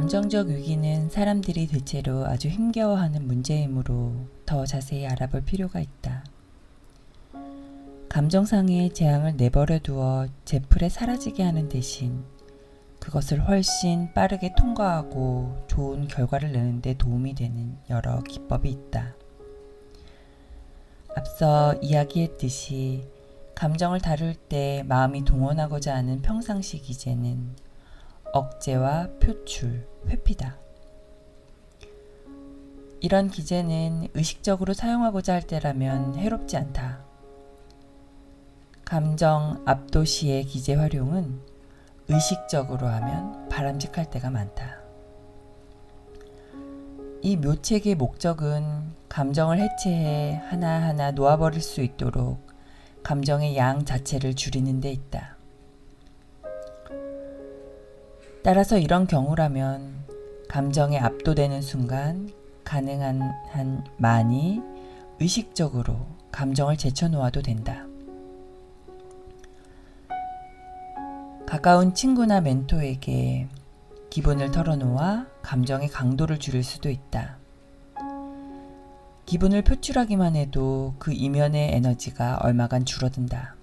감정적 위기는 사람들이 대체로 아주 힘겨워하는 문제이므로 더 자세히 알아볼 필요가 있다. 감정상의 재앙을 내버려 두어 제풀에 사라지게 하는 대신 그것을 훨씬 빠르게 통과하고 좋은 결과를 내는 데 도움이 되는 여러 기법이 있다. 앞서 이야기했듯이 감정을 다룰 때 마음이 동원하고자 하는 평상시 기제는 억제와 표출, 회피다. 이런 기제는 의식적으로 사용하고자 할 때라면 해롭지 않다. 감정 압도시의 기제 활용은 의식적으로 하면 바람직할 때가 많다. 이 묘책의 목적은 감정을 해체해 하나하나 놓아버릴 수 있도록 감정의 양 자체를 줄이는 데 있다. 따라서 이런 경우라면 감정에 압도되는 순간 가능한 한 많이 의식적으로 감정을 제쳐놓아도 된다. 가까운 친구나 멘토에게 기분을 털어놓아 감정의 강도를 줄일 수도 있다. 기분을 표출하기만 해도 그 이면의 에너지가 얼마간 줄어든다.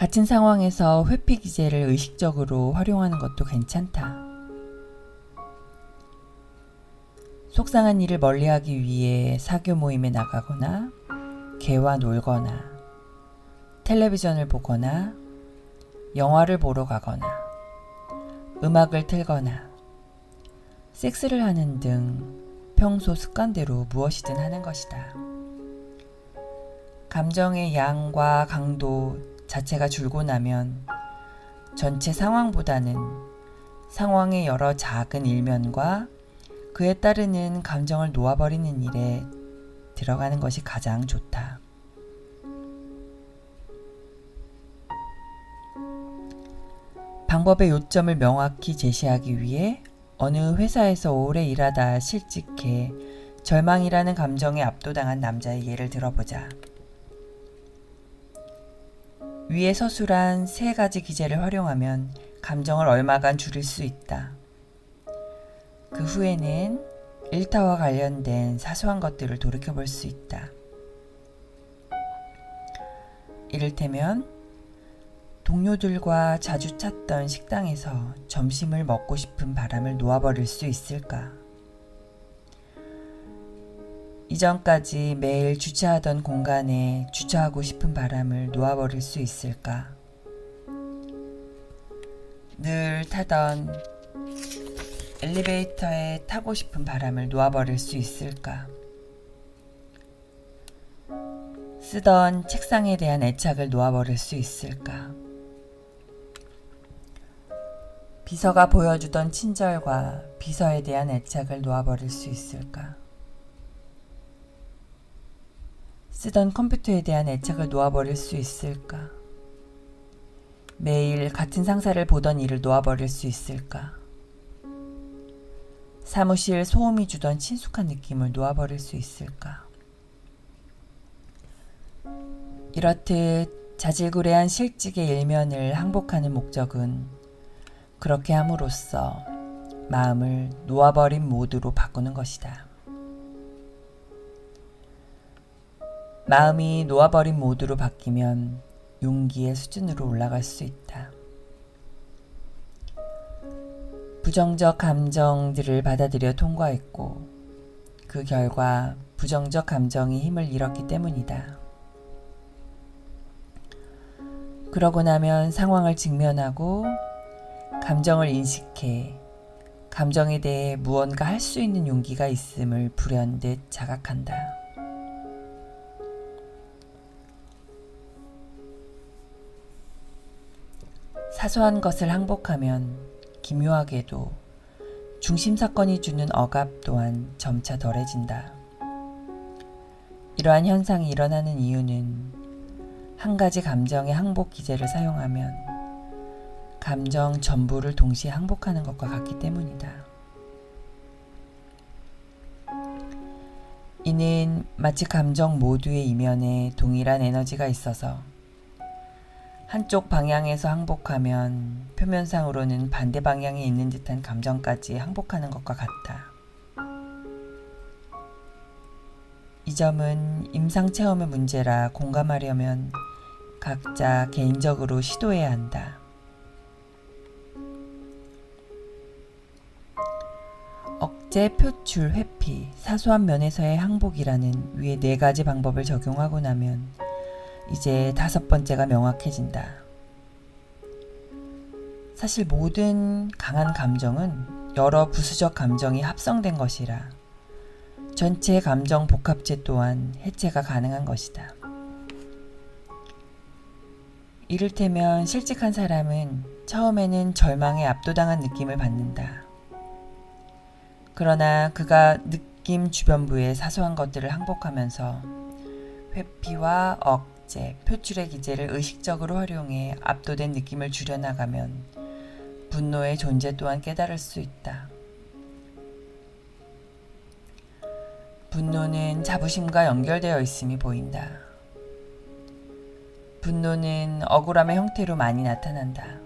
같은 상황에서 회피 기제를 의식적으로 활용하는 것도 괜찮다. 속상한 일을 멀리하기 위해 사교 모임에 나가거나 개와 놀거나 텔레비전을 보거나 영화를 보러 가거나 음악을 틀거나 섹스를 하는 등 평소 습관대로 무엇이든 하는 것이다. 감정의 양과 강도 자체가 줄고 나면 전체 상황보다는 상황의 여러 작은 일면과 그에 따르는 감정을 놓아버리는 일에 들어가는 것이 가장 좋다. 방법의 요점을 명확히 제시하기 위해 어느 회사에서 오래 일하다 실직해 절망이라는 감정에 압도당한 남자의 예를 들어보자. 위에 서술한 3가지 기제를 활용하면 감정을 얼마간 줄일 수 있다. 그 후에는 일타와 관련된 사소한 것들을 돌이켜볼 수 있다. 이를테면 동료들과 자주 찾던 식당에서 점심을 먹고 싶은 바람을 놓아버릴 수 있을까? 이전까지 매일 주차하던 공간에 주차하고 싶은 바람을 놓아버릴 수 있을까? 늘 타던 엘리베이터에 타고 싶은 바람을 놓아버릴 수 있을까? 쓰던 책상에 대한 애착을 놓아버릴 수 있을까? 비서가 보여주던 친절과 비서에 대한 애착을 놓아버릴 수 있을까? 쓰던 컴퓨터에 대한 애착을 놓아버릴 수 있을까? 매일 같은 상사를 보던 일을 놓아버릴 수 있을까? 사무실 소음이 주던 친숙한 느낌을 놓아버릴 수 있을까? 이렇듯 자질구레한 실직의 일면을 항복하는 목적은 그렇게 함으로써 마음을 놓아버린 모드로 바꾸는 것이다. 마음이 놓아버린 모드로 바뀌면 용기의 수준으로 올라갈 수 있다. 부정적 감정들을 받아들여 통과했고 그 결과 부정적 감정이 힘을 잃었기 때문이다. 그러고 나면 상황을 직면하고 감정을 인식해 감정에 대해 무언가 할 수 있는 용기가 있음을 불현듯 자각한다. 사소한 것을 항복하면 기묘하게도 중심 사건이 주는 억압 또한 점차 덜해진다. 이러한 현상이 일어나는 이유는 한 가지 감정의 항복 기제를 사용하면 감정 전부를 동시에 항복하는 것과 같기 때문이다. 이는 마치 감정 모두의 이면에 동일한 에너지가 있어서 한쪽 방향에서 항복하면 표면상으로는 반대 방향에 있는 듯한 감정까지 항복하는 것과 같다. 이 점은 임상체험의 문제라 공감하려면 각자 개인적으로 시도해야 한다. 억제, 표출, 회피, 사소한 면에서의 항복이라는 위의 4가지 방법을 적용하고 나면 이제 5번째가 명확해진다. 사실 모든 강한 감정은 여러 부수적 감정이 합성된 것이라 전체 감정 복합체 또한 해체가 가능한 것이다. 이를테면 실직한 사람은 처음에는 절망에 압도당한 느낌을 받는다. 그러나 그가 느낌 주변부의 사소한 것들을 항복하면서 회피와 억제, 표출의 기제를 의식적으로 활용해 압도된 느낌을 줄여나가면 분노의 존재 또한 깨달을 수 있다. 분노는 자부심과 연결되어 있음이 보인다. 분노는 억울함의 형태로 많이 나타난다.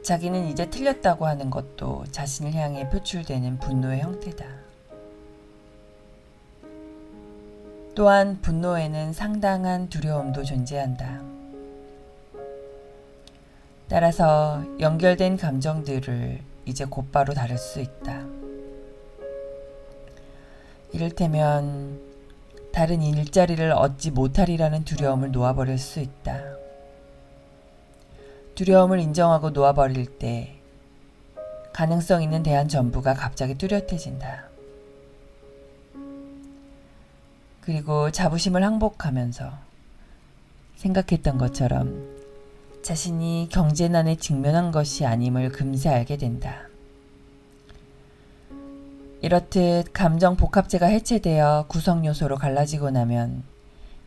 자기는 이제 틀렸다고 하는 것도 자신을 향해 표출되는 분노의 형태다. 또한 분노에는 상당한 두려움도 존재한다. 따라서 연결된 감정들을 이제 곧바로 다룰 수 있다. 이를테면 다른 일자리를 얻지 못하리라는 두려움을 놓아버릴 수 있다. 두려움을 인정하고 놓아버릴 때 가능성 있는 대안 전부가 갑자기 뚜렷해진다. 그리고 자부심을 항복하면서 생각했던 것처럼 자신이 경제난에 직면한 것이 아님을 금세 알게 된다. 이렇듯 감정 복합체가 해체되어 구성 요소로 갈라지고 나면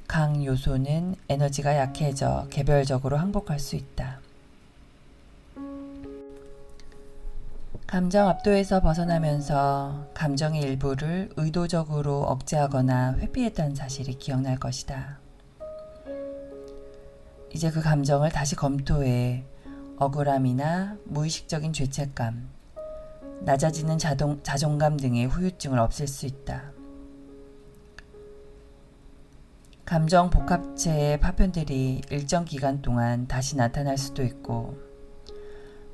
강 요소는 에너지가 약해져 개별적으로 항복할 수 있다. 감정 압도에서 벗어나면서 감정의 일부를 의도적으로 억제하거나 회피했다는 사실이 기억날 것이다. 이제 그 감정을 다시 검토해 억울함이나 무의식적인 죄책감, 낮아지는 자존감 등의 후유증을 없앨 수 있다. 감정 복합체의 파편들이 일정 기간 동안 다시 나타날 수도 있고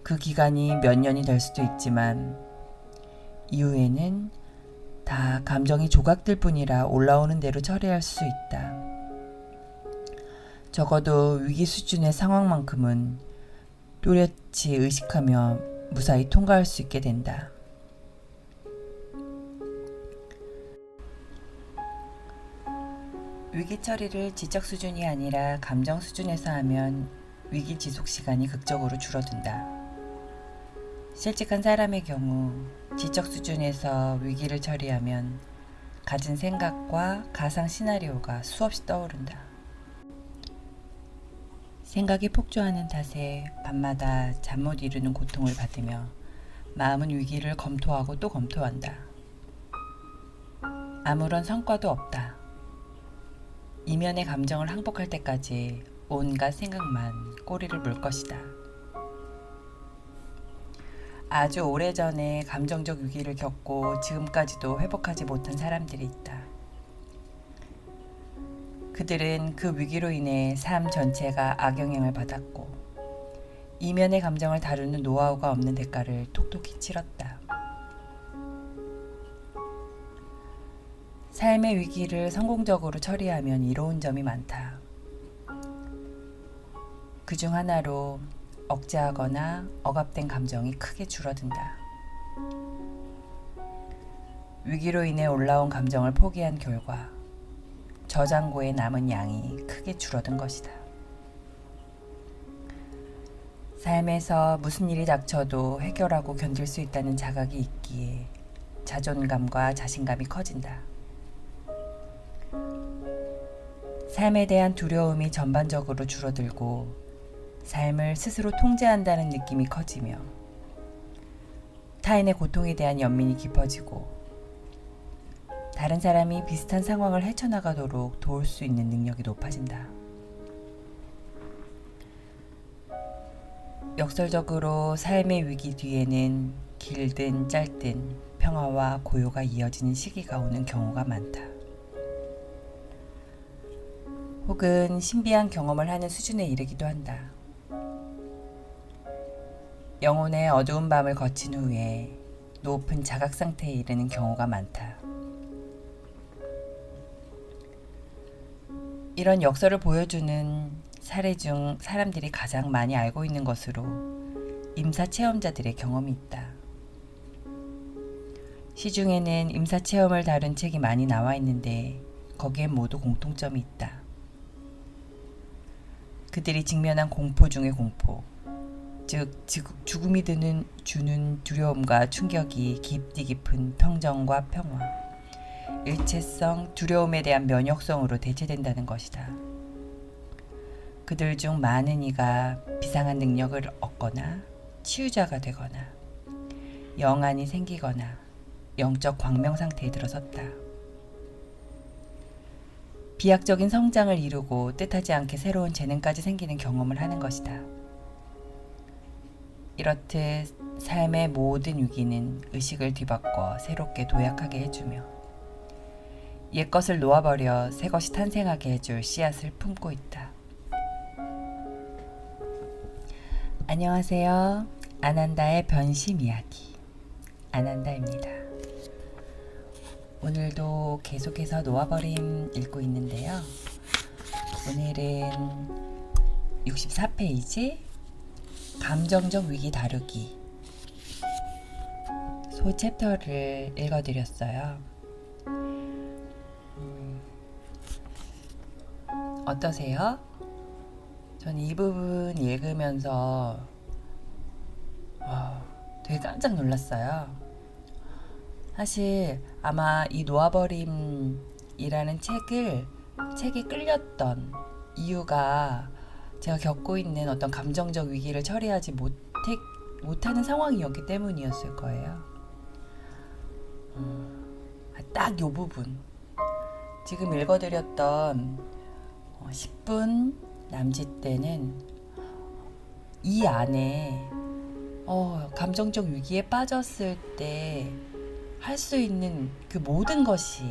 그 기간이 몇 년이 될 수도 있지만 이후에는 다 감정이 조각들 뿐이라 올라오는 대로 처리할 수 있다. 적어도 위기 수준의 상황만큼은 또렷이 의식하며 무사히 통과할 수 있게 된다. 위기 처리를 지적 수준이 아니라 감정 수준에서 하면 위기 지속 시간이 극적으로 줄어든다. 실직한 사람의 경우 지적 수준에서 위기를 처리하면 가진 생각과 가상 시나리오가 수없이 떠오른다. 생각이 폭주하는 탓에 밤마다 잠 못 이루는 고통을 받으며 마음은 위기를 검토하고 또 검토한다. 아무런 성과도 없다. 이면의 감정을 항복할 때까지 온갖 생각만 꼬리를 물 것이다. 아주 오래전에 감정적 위기를 겪고 지금까지도 회복하지 못한 사람들이 있다. 그들은 그 위기로 인해 삶 전체가 악영향을 받았고 이면의 감정을 다루는 노하우가 없는 대가를 톡톡히 치렀다. 삶의 위기를 성공적으로 처리하면 이로운 점이 많다. 그중 하나로 억제하거나 억압된 감정이 크게 줄어든다. 위기로 인해 올라온 감정을 포기한 결과 저장고에 남은 양이 크게 줄어든 것이다. 삶에서 무슨 일이 닥쳐도 해결하고 견딜 수 있다는 자각이 있기에 자존감과 자신감이 커진다. 삶에 대한 두려움이 전반적으로 줄어들고 삶을 스스로 통제한다는 느낌이 커지며 타인의 고통에 대한 연민이 깊어지고 다른 사람이 비슷한 상황을 헤쳐나가도록 도울 수 있는 능력이 높아진다. 역설적으로 삶의 위기 뒤에는 길든 짧든 평화와 고요가 이어지는 시기가 오는 경우가 많다. 혹은 신비한 경험을 하는 수준에 이르기도 한다. 영혼의 어두운 밤을 거친 후에 높은 자각 상태에 이르는 경우가 많다. 이런 역설을 보여주는 사례 중 사람들이 가장 많이 알고 있는 것으로 임사 체험자들의 경험이 있다. 시중에는 임사 체험을 다룬 책이 많이 나와 있는데 거기엔 모두 공통점이 있다. 그들이 직면한 공포 중의 공포, 즉 죽음이 주는 두려움과 충격이 깊디 깊은 평정과 평화, 일체성, 두려움에 대한 면역성으로 대체된다는 것이다. 그들 중 많은 이가 비상한 능력을 얻거나 치유자가 되거나 영안이 생기거나 영적 광명 상태에 들어섰다. 비약적인 성장을 이루고 뜻하지 않게 새로운 재능까지 생기는 경험을 하는 것이다. 이렇듯 삶의 모든 위기는 의식을 뒤바꿔 새롭게 도약하게 해주며 옛것을 놓아버려 새것이 탄생하게 해줄 씨앗을 품고 있다. 안녕하세요. 아난다의 변심 이야기 아난다입니다. 오늘도 계속해서 놓아버림 읽고 있는데요. 오늘은 64페이지 감정적 위기 다루기 소 챕터를 읽어드렸어요. 어떠세요? 전 이 부분 읽으면서 되게 깜짝 놀랐어요. 사실 아마 이 놓아버림이라는 책에 끌렸던 이유가 제가 겪고 있는 어떤 감정적 위기를 처리하지 못하는 상황이었기 때문이었을 거예요. 딱 이 부분 지금 읽어드렸던 10분 남짓 때는 이 안에 감정적 위기에 빠졌을 때 할 수 있는 그 모든 것이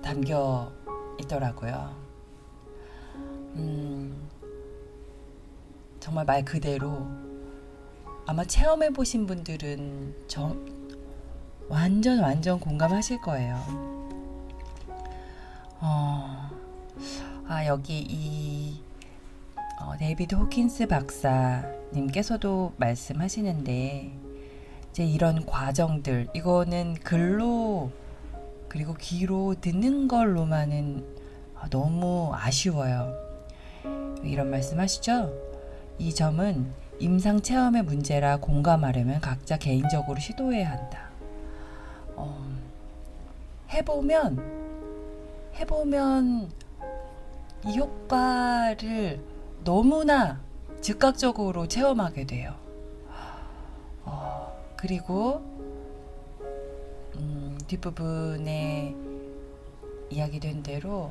담겨 있더라고요. 정말 말 그대로 아마 체험해 보신 분들은 완전 공감하실 거예요. 여기 이 데이비드 호킨스 박사님께서도 말씀하시는데 이제 이런 과정들 이거는 글로 그리고 귀로 듣는 걸로만은 너무 아쉬워요. 이런 말씀하시죠? 이 점은 임상 체험의 문제라 공감하려면 각자 개인적으로 시도해야 한다. 해보면 이 효과를 너무나 즉각적으로 체험하게 돼요. 그리고 뒷부분에 이야기된 대로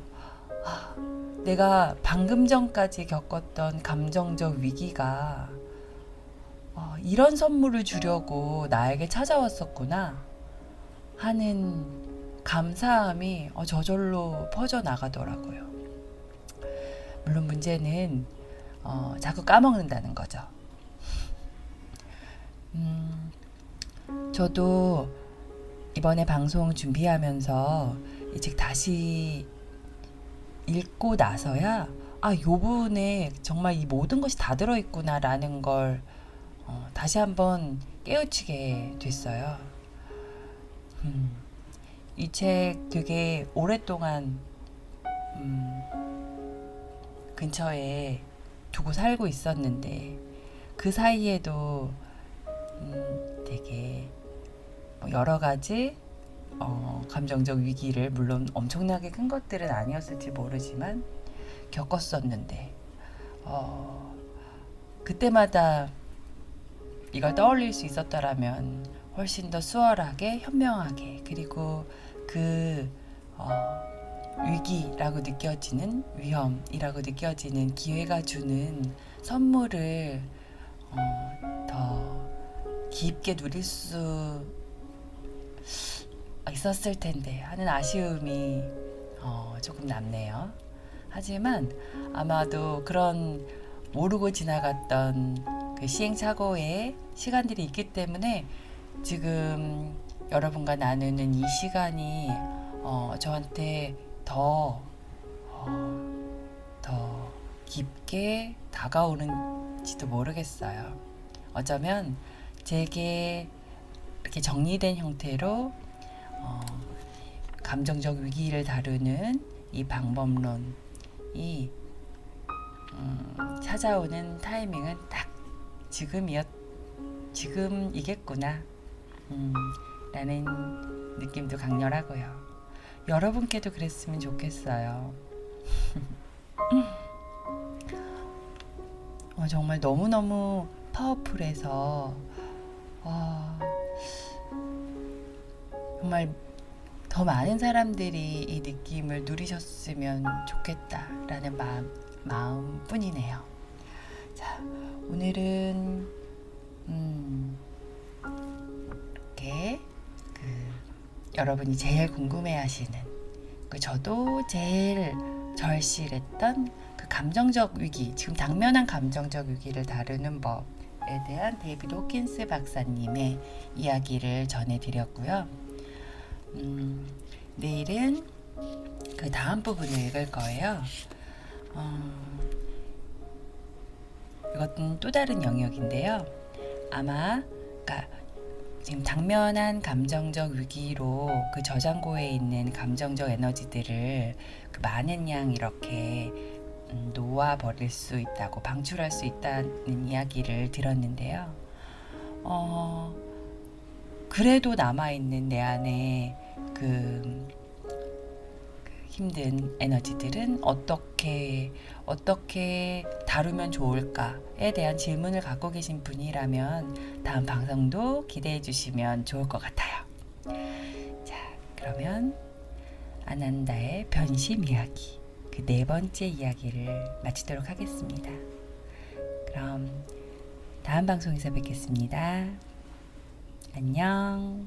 내가 방금 전까지 겪었던 감정적 위기가 이런 선물을 주려고 나에게 찾아왔었구나 하는 감사함이 저절로 퍼져나가더라고요. 물론 문제는 자꾸 까먹는다는 거죠. 저도 이번에 방송 준비하면서 이 책 다시 읽고 나서야 요 부분에 정말 이 모든 것이 다 들어있구나 라는 걸 다시 한번 깨우치게 됐어요. 이 책 되게 오랫동안 근처에 두고 살고 있었는데 그 사이에도 되게 여러 가지 감정적 위기를 물론 엄청나게 큰 것들은 아니었을지 모르지만 겪었었는데 그때마다 이걸 떠올릴 수 있었더라면 훨씬 더 수월하게 현명하게 그리고 그 위기라고 느껴지는 위험이라고 느껴지는 기회가 주는 선물을 더 깊게 누릴 수 있었을 텐데 하는 아쉬움이 조금 남네요. 하지만 아마도 그런 모르고 지나갔던 그 시행착오의 시간들이 있기 때문에 지금 여러분과 나누는 이 시간이 저한테 더 깊게 다가오는지도 모르겠어요. 어쩌면 제게 이렇게 정리된 형태로 감정적 위기를 다루는 이 방법론이 찾아오는 타이밍은 딱 지금이겠구나 라는 느낌도 강렬하고요. 여러분께도 그랬으면 좋겠어요. 정말 너무너무 파워풀해서 정말 더 많은 사람들이 이 느낌을 누리셨으면 좋겠다라는 마음뿐이네요. 자, 오늘은 이렇게 여러분이 제일 궁금해하시는 저도 제일 절실했던 그 감정적 위기, 지금 당면한 감정적 위기를 다루는 법에 대한 데이비드 호킨스 박사님의 이야기를 전해드렸고요. 내일은 그 다음 부분을 읽을 거예요. 이것은 또 다른 영역인데요. 아마 지금 당면한 감정적 위기로 그 저장고에 있는 감정적 에너지들을 많은 양 이렇게 놓아버릴 수 있다고, 방출할 수 있다는 이야기를 들었는데요. 그래도 남아있는 내 안에 그 힘든 에너지들은 어떻게 다루면 좋을까에 대한 질문을 갖고 계신 분이라면 다음 방송도 기대해 주시면 좋을 것 같아요. 자, 그러면 아난다의 변심 이야기, 그 4번째 이야기를 마치도록 하겠습니다. 그럼 다음 방송에서 뵙겠습니다. 안녕.